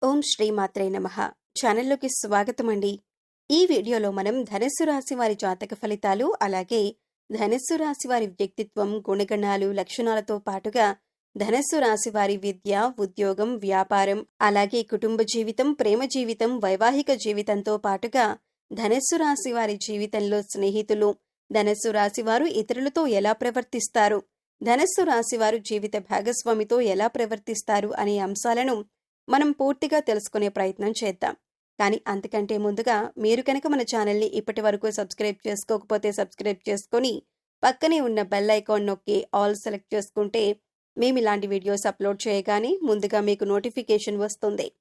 ఓం శ్రీ మాత్రే నమః. ఛానల్లోకి స్వాగతం అండి. ఈ వీడియోలో మనం ధనుస్సు రాశి వారి జాతక ఫలితాలు, అలాగే ధనుస్సు రాశి వారి వ్యక్తిత్వం, గుణగణాలు, లక్షణాలతో పాటుగా ధనుస్సు రాశి వారి విద్య, ఉద్యోగం, వ్యాపారం, అలాగే కుటుంబ జీవితం, ప్రేమ జీవితం, వైవాహిక జీవితంతో పాటుగా ధనుస్సు రాశి వారి జీవితంలో స్నేహితులు, ధనుస్సు రాశి వారు ఇతరులతో ఎలా ప్రవర్తిస్తారు, ధనుస్సు రాశి వారు జీవిత భాగస్వామితో ఎలా ప్రవర్తిస్తారు అనే అంశాలను మనం పూర్తిగా తెలుసుకునే ప్రయత్నం చేద్దాం. కానీ అంతకంటే ముందుగా మీరు కనుక మన ఛానల్ని ఇప్పటి వరకు సబ్స్క్రైబ్ చేసుకోకపోతే సబ్స్క్రైబ్ చేసుకొని పక్కనే ఉన్న బెల్ ఐకాన్ నొక్కి ఆల్ సెలెక్ట్ చేసుకుంటే మేము ఇలాంటి వీడియోస్ అప్లోడ్ చేయగానే ముందుగా మీకు నోటిఫికేషన్ వస్తుంది.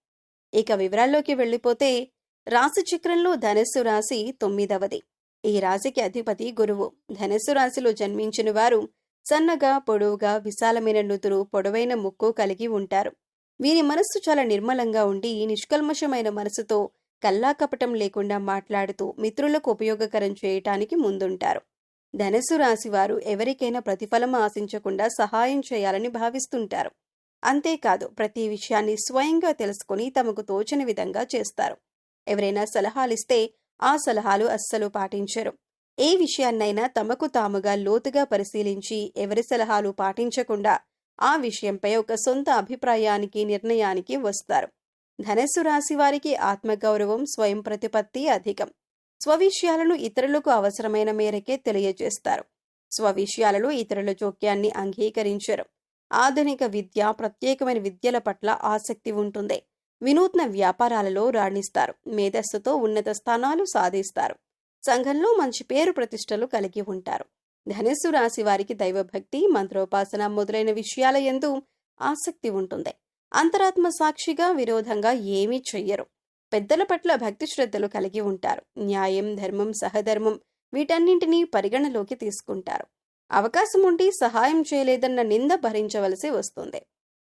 ఇక వివరాల్లోకి వెళ్ళిపోతే రాశి చక్రంలో ధనుస్సు రాశి 9వది. ఈ రాశికి అధిపతి గురువు. ధనుస్సు రాశిలో జన్మించిన వారు సన్నగా, పొడవుగా, విశాలమైన నుదురు, పొడవైన ముక్కు కలిగి ఉంటారు. వీరి మనస్సు చాలా నిర్మలంగా ఉండి నిష్కల్మషమైన మనసుతో కల్లాకపటం లేకుండా మాట్లాడుతూ మిత్రులకు ఉపయోగకరం చేయటానికి ముందుంటారు. ధనుస్సు రాశి వారు ఎవరికైనా ప్రతిఫలం ఆశించకుండా సహాయం చేయాలని భావిస్తుంటారు. అంతేకాదు ప్రతి విషయాన్ని స్వయంగా తెలుసుకుని తమకు తోచని విధంగా చేస్తారు. ఎవరైనా సలహాలిస్తే ఆ సలహాలు అస్సలు పాటించరు. ఏ విషయాన్నైనా తమకు తాముగా లోతుగా పరిశీలించి ఎవరి సలహాలు పాటించకుండా ఆ విషయంపై ఒక సొంత అభిప్రాయానికి, నిర్ణయానికి వస్తారు. ధనుస్సు రాశి వారికి ఆత్మగౌరవం, స్వయం ప్రతిపత్తి అధికం. స్వవిషయాలను ఇతరులకు అవసరమైన మేరకే తెలియజేస్తారు. స్వవిషయాలలో ఇతరుల జోక్యాన్ని అంగీకరించరు. ఆధునిక విద్య, ప్రత్యేకమైన విద్యల పట్ల ఆసక్తి ఉంటుంది. వినూత్న వ్యాపారాలలో రాణిస్తారు. మేధస్సుతో ఉన్నత స్థానాలు సాధిస్తారు. సంఘంలో మంచి పేరు ప్రతిష్టలు కలిగి ఉంటారు. ధనుస్సు రాశి వారికి దైవభక్తి, మంత్రోపాసన మొదలైన విషయాల యందు ఆసక్తి ఉంటుంది. అంతరాత్మ సాక్షిగా విరోధంగా ఏమీ చెయ్యరు. పెద్దల పట్ల భక్తి శ్రద్ధలు కలిగి ఉంటారు. న్యాయం, ధర్మం, సహధర్మం వీటన్నింటినీ పరిగణలోకి తీసుకుంటారు. అవకాశం ఉండి సహాయం చేయలేదన్న నింద భరించవలసి వస్తుంది.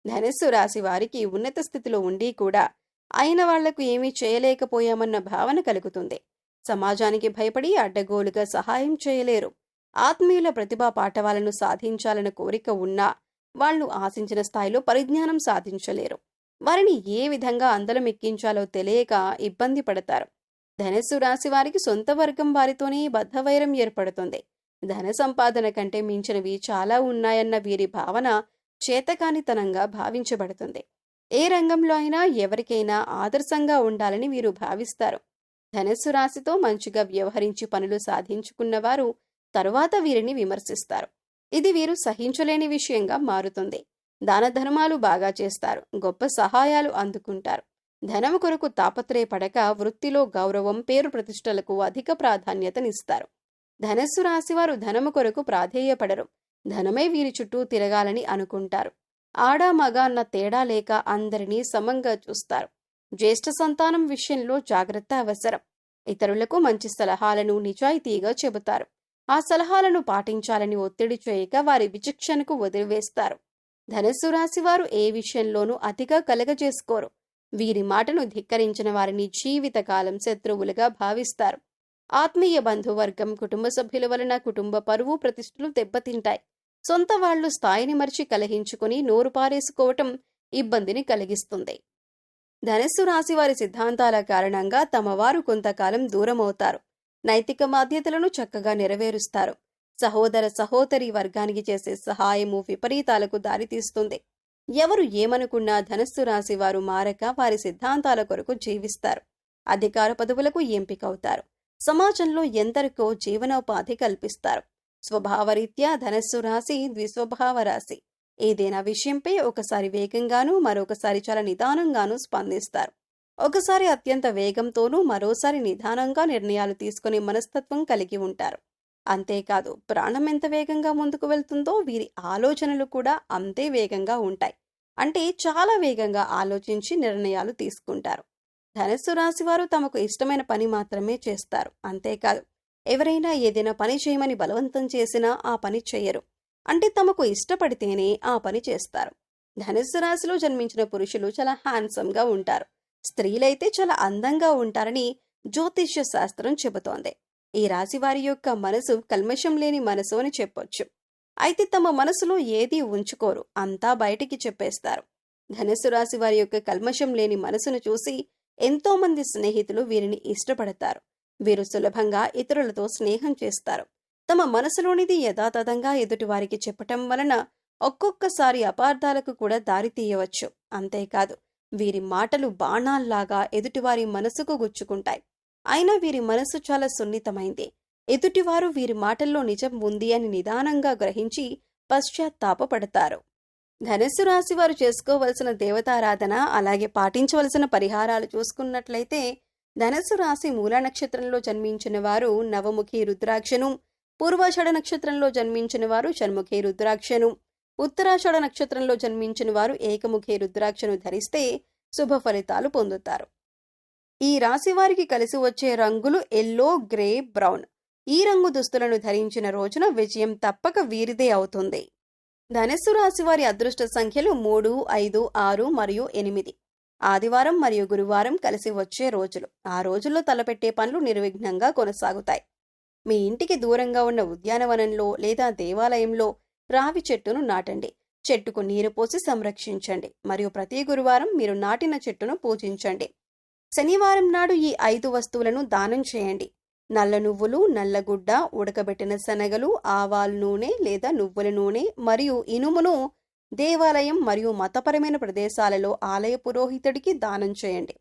ధనుస్సు రాశి వారికి ఉన్నత స్థితిలో ఉండి కూడా అయిన వాళ్లకు ఏమీ చేయలేకపోయామన్న భావన కలుగుతుంది. సమాజానికి భయపడి అడ్డగోలుగా సహాయం చేయలేరు. ఆత్మీయుల ప్రతిభా పాఠవాలను సాధించాలన్న కోరిక ఉన్నా వాళ్లు ఆశించిన స్థాయిలో పరిజ్ఞానం సాధించలేరు. వారిని ఏ విధంగా అందలమెక్కించాలో తెలియక ఇబ్బంది పడతారు. ధనుస్సు రాశి వారికి సొంత వర్గం వారితోనే బద్ధవైరం ఏర్పడుతుంది. ధన సంపాదన కంటే మించినవి చాలా ఉన్నాయన్న వీరి భావన చేతకానితనంగా భావించబడుతుంది. ఏ రంగంలో అయినా ఎవరికైనా ఆదర్శంగా ఉండాలని వీరు భావిస్తారు. ధనుస్సు రాశితో మంచిగా వ్యవహరించి పనులు సాధించుకున్నవారు తరువాత వీరిని విమర్శిస్తారు. ఇది వీరు సహించలేని విషయంగా మారుతుంది. దాన ధర్మాలు బాగా చేస్తారు. గొప్ప సహాయాలు అందుకుంటారు. ధనం కొరకు తాపత్రయపడక వృత్తిలో గౌరవం, పేరు ప్రతిష్టలకు అధిక ప్రాధాన్యతనిస్తారు. ధనుస్సు రాశివారు ధనము కొరకు ప్రాధేయపడరు. ధనమే వీరి చుట్టూ తిరగాలని అనుకుంటారు. ఆడ మగ అన్న తేడా లేక అందరినీ సమంగా చూస్తారు. జ్యేష్ఠ సంతానం విషయంలో జాగ్రత్త అవసరం. ఇతరులకు మంచి సలహాలను నిజాయితీగా చెబుతారు. ఆ సలహాలను పాటించాలని ఒత్తిడి చేయక వారి విచక్షణకు వదిలివేస్తారు. ధనుస్సు రాశి వారు ఏ విషయంలోనూ అతిగా కలగజేసుకోరు. వీరి మాటను ధిక్కరించిన వారిని జీవితకాలం శత్రువులుగా భావిస్తారు. ఆత్మీయ బంధువర్గం, కుటుంబ సభ్యుల వలన కుటుంబ పరువు ప్రతిష్టలు దెబ్బతింటాయి. సొంత వాళ్లు స్థాయిని మరిచి కలహించుకుని నోరు పారేసుకోవటం ఇబ్బందిని కలిగిస్తుంది. ధనుస్సు రాశి వారి సిద్ధాంతాల కారణంగా తమ వారు కొంతకాలం దూరమవుతారు. నైతిక బాధ్యతలను చక్కగా నెరవేరుస్తారు. సహోదర సహోదరి వర్గానికి చేసే సహాయము విపరీతాలకు దారితీస్తుంది. ఎవరు ఏమనుకున్నా ధనుస్సు రాశి వారు మారక వారి సిద్ధాంతాల కొరకు జీవిస్తారు. అధికార పదవులకు ఎంపికవుతారు. సమాజంలో ఎందరికో జీవనోపాధి కల్పిస్తారు. స్వభావరీత్యా ధనుస్సు రాశి ద్విస్వభావ రాశి. ఏదైనా విషయంపై ఒకసారి వేగంగానూ మరొకసారి చాలా నిదానంగానూ స్పందిస్తారు. ఒకసారి అత్యంత వేగంతోనూ మరోసారి నిదానంగా నిర్ణయాలు తీసుకునే మనస్తత్వం కలిగి ఉంటారు. అంతేకాదు ప్రాణం ఎంత వేగంగా ముందుకు వెళ్తుందో వీరి ఆలోచనలు కూడా అంతే వేగంగా ఉంటాయి. అంటే చాలా వేగంగా ఆలోచించి నిర్ణయాలు తీసుకుంటారు. ధనుస్సు రాశి వారు తమకు ఇష్టమైన పని మాత్రమే చేస్తారు. అంతేకాదు ఎవరైనా ఏదైనా పని చేయమని బలవంతం చేసినా ఆ పని చెయ్యరు. అంటే తమకు ఇష్టపడితేనే ఆ పని చేస్తారు. ధనుస్సు రాశిలో జన్మించిన పురుషులు చాలా హ్యాండ్సమ్గా ఉంటారు. స్త్రీలైతే చాలా అందంగా ఉంటారని జ్యోతిష్య శాస్త్రం చెబుతోంది. ఈ రాశి వారి యొక్క మనసు కల్మషం లేని మనసు అని చెప్పొచ్చు. అయితే తమ మనసులో ఏదీ ఉంచుకోరు. అంతా బయటికి చెప్పేస్తారు. ధనుస్సు రాశి వారి యొక్క కల్మషం లేని మనసును చూసి ఎంతో మంది స్నేహితులు వీరిని ఇష్టపడతారు. వీరు సులభంగా ఇతరులతో స్నేహం చేస్తారు. తమ మనసులోనిది యథాతథంగా ఎదుటివారికి చెప్పటం వలన ఒక్కొక్కసారి అపార్థాలకు కూడా దారి తీయవచ్చు. అంతేకాదు, వీరి మాటలు బాణాల్లాగా ఎదుటివారి మనసుకు గుచ్చుకుంటాయి. అయినా వీరి మనసు చాలా సున్నితమైంది. ఎదుటివారు వీరి మాటల్లో నిజం ఉంది అని నిదానంగా గ్రహించి పశ్చాత్తాపపడతారు. ధనుస్సు రాశి వారు చేసుకోవలసిన దేవతారాధన, అలాగే పాటించవలసిన పరిహారాలు చూసుకున్నట్లయితే, ధనుస్సు రాశి మూల నక్షత్రంలో జన్మించిన వారు నవముఖి రుద్రాక్షను, పూర్వాషాఢ నక్షత్రంలో జన్మించిన వారు షణ్ముఖి రుద్రాక్షను, ఉత్తరాషాఢ నక్షత్రంలో జన్మించిన వారు ఏకముఖి రుద్రాక్షను ధరిస్తే శుభ ఫలితాలు పొందుతారు. ఈ రాశి వారికి కలిసి వచ్చే రంగులు ఎల్లో, గ్రే, బ్రౌన్. ఈ రంగు దుస్తులను ధరించిన రోజున విజయం తప్పక వీరిదే అవుతుంది. ధనుస్సు రాశి వారి అదృష్ట సంఖ్యలు 3, 5, 6 మరియు 8. ఆదివారం మరియు గురువారం కలిసి వచ్చే రోజులు. ఆ రోజుల్లో తలపెట్టే పనులు నిర్విఘ్నంగా కొనసాగుతాయి. మీ ఇంటికి దూరంగా ఉన్న ఉద్యానవనంలో లేదా దేవాలయంలో రావి చెట్టును నాటండి. చెట్టుకు నీరు పోసి సంరక్షించండి. మరియు ప్రతి గురువారం మీరు నాటిన చెట్టును పూజించండి. శనివారం నాడు ఈ 5 వస్తువులను దానం చేయండి. నల్ల నువ్వులు, నల్లగుడ్డ, ఉడకబెట్టిన శనగలు, ఆవాల నూనె లేదా నువ్వుల నూనె మరియు ఇనుమును దేవాలయం మరియు మతపరమైన ప్రదేశాలలో ఆలయ పురోహితుడికి దానం చేయండి.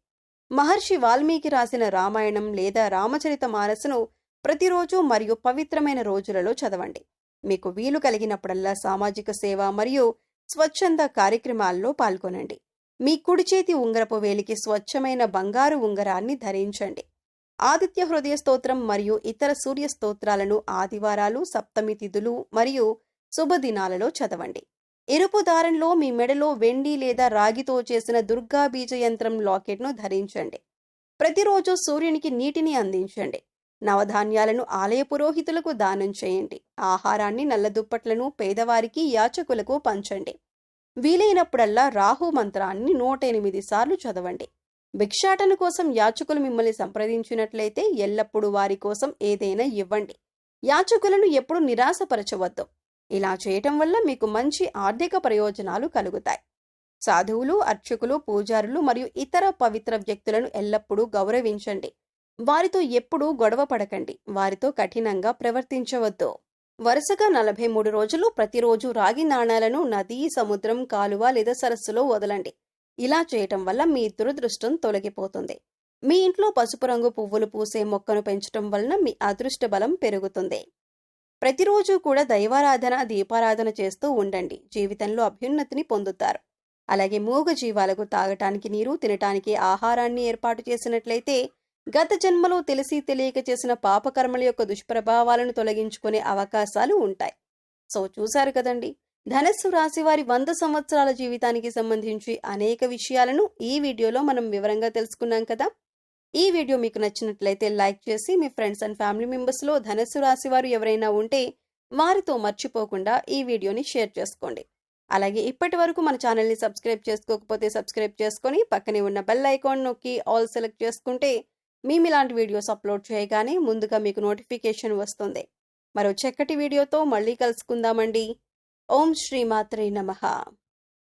మహర్షి వాల్మీకి రాసిన రామాయణం లేదా రామచరిత మానసును ప్రతిరోజు మరియు పవిత్రమైన రోజులలో చదవండి. మీకు వీలు కలిగినప్పుడల్లా సామాజిక సేవ మరియు స్వచ్ఛంద కార్యక్రమాల్లో పాల్గొనండి. మీ కుడి చేతి ఉంగరపు వేలికి స్వచ్ఛమైన బంగారు ఉంగరాన్ని ధరించండి. ఆదిత్య హృదయ స్తోత్రం మరియు ఇతర సూర్య స్తోత్రాలను ఆదివారాలు, సప్తమి తిథులు మరియు శుభదినాలలో చదవండి. ఎరుపు దారంలో మీ మెడలో వెండి లేదా రాగితో చేసిన దుర్గా బీజ యంత్రం లాకెట్ను ధరించండి. ప్రతిరోజు సూర్యునికి నీటిని అందించండి. నవధాన్యాలను ఆలయ పురోహితులకు దానం చేయండి. ఆహారాన్ని, నల్ల దుప్పట్లను పేదవారికి, యాచకులకు పంచండి. వీలైనప్పుడల్లా రాహు మంత్రాన్ని 108 సార్లు చదవండి. భిక్షాటన కోసం యాచకులు మిమ్మల్ని సంప్రదించినట్లయితే ఎల్లప్పుడూ వారి కోసం ఏదైనా ఇవ్వండి. యాచకులను ఎప్పుడు నిరాశపరచవద్దు. ఇలా చేయటం వల్ల మీకు మంచి ఆర్థిక ప్రయోజనాలు కలుగుతాయి. సాధువులు, అర్చకులు, పూజారులు మరియు ఇతర పవిత్ర వ్యక్తులను ఎల్లప్పుడూ గౌరవించండి. వారితో ఎప్పుడూ గొడవ పడకండి. వారితో కఠినంగా ప్రవర్తించవద్దు. వరుసగా 43 రోజులు ప్రతిరోజు రాగి నాణాలను నది, సముద్రం, కాలువ లేదా సరస్సులో వదలండి. ఇలా చేయటం వల్ల మీ దురదృష్టం తొలగిపోతుంది. మీ ఇంట్లో పసుపు రంగు పువ్వులు పూసే మొక్కను పెంచటం వలన మీ అదృష్ట బలం పెరుగుతుంది. ప్రతిరోజు కూడా దైవారాధన, దీపారాధన చేస్తూ ఉండండి. జీవితంలో అభ్యున్నతిని పొందుతారు. అలాగే మూగ జీవాలకు తాగటానికి నీరు, తినటానికి ఆహారాన్ని ఏర్పాటు చేసినట్లయితే గత జన్మలో తెలిసి తెలియక చేసిన పాపకర్మల యొక్క దుష్ప్రభావాలను తొలగించుకునే అవకాశాలు ఉంటాయి. సో చూశారు కదండి, ధనుస్సు రాశి వారి 100 సంవత్సరాల జీవితానికి సంబంధించి అనేక విషయాలను ఈ వీడియోలో మనం వివరంగా తెలుసుకున్నాం కదా. ఈ వీడియో మీకు నచ్చినట్లయితే లైక్ చేసి మీ ఫ్రెండ్స్ అండ్ ఫ్యామిలీ మెంబర్స్లో ధనుస్సు రాశి వారు ఎవరైనా ఉంటే వారితో మర్చిపోకుండా ఈ వీడియోని షేర్ చేసుకోండి. అలాగే ఇప్పటి వరకు మన ఛానల్ని సబ్స్క్రైబ్ చేసుకోకపోతే సబ్స్క్రైబ్ చేసుకొని పక్కనే ఉన్న బెల్ ఐకాన్ నొక్కి ఆల్ సెలెక్ట్ చేసుకుంటే మేము ఇలాంటి వీడియోస్ అప్లోడ్ చేయగానే ముందుగా మీకు నోటిఫికేషన్ వస్తుంది. మరో చక్కటి వీడియోతో మళ్ళీ కలుసుకుందామండి. ఓం శ్రీ మాత్రే నమః.